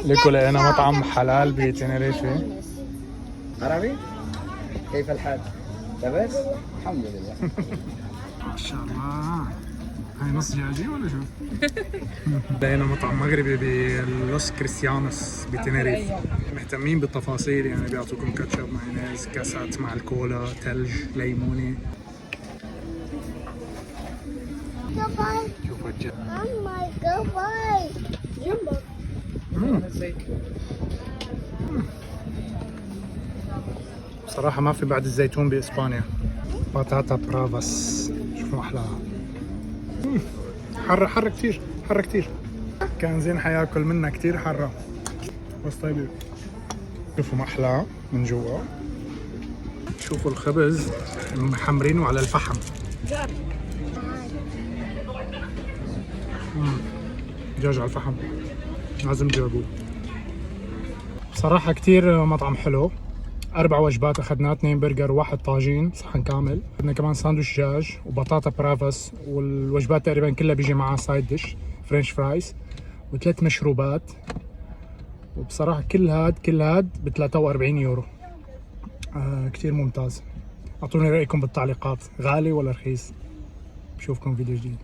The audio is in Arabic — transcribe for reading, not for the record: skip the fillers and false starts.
لكم لقينا مطعم حلال بتنريفه. عربي؟ كيف الحال؟ لاباس؟ الحمد لله. ما شاء الله. هاي نص دجاجي ولا شو؟ لقينا مطعم مغربي بلوس كريستيانوس بتنريف. مهتمين بالتفاصيل، يعني بيعطوكم كاتشب، مايونيز، كاسات مع الكولا، ثلج، ليموني. شوفوا الجد. بصراحة ما في بعد الزيتون بإسبانيا. باتاتا برافاس، شوفوا أحلاها. حرة حرة كتير، حرة كتير. كان زين حياكل منها، كتير حرة بس طيبة. شوفوا محلاها من جوا. شوفوا الخبز محمرينه على الفحم. دجاج على الفحم، لازم تجربوه. بصراحة كتير مطعم حلو. 4 وجبات أخذنا، 2 برجر و1 طاجين صحن كامل. أخذنا كمان ساندويش دجاج وبطاطا برافاس، والوجبات تقريبا كلها بيجي معها سايد ديش فرنش فرايز و3 مشروبات. وبصراحة كل هاد ب 43 يورو. كتير ممتاز. أعطوني رأيكم بالتعليقات، غالي ولا رخيص؟ بشوفكم فيديو جديد.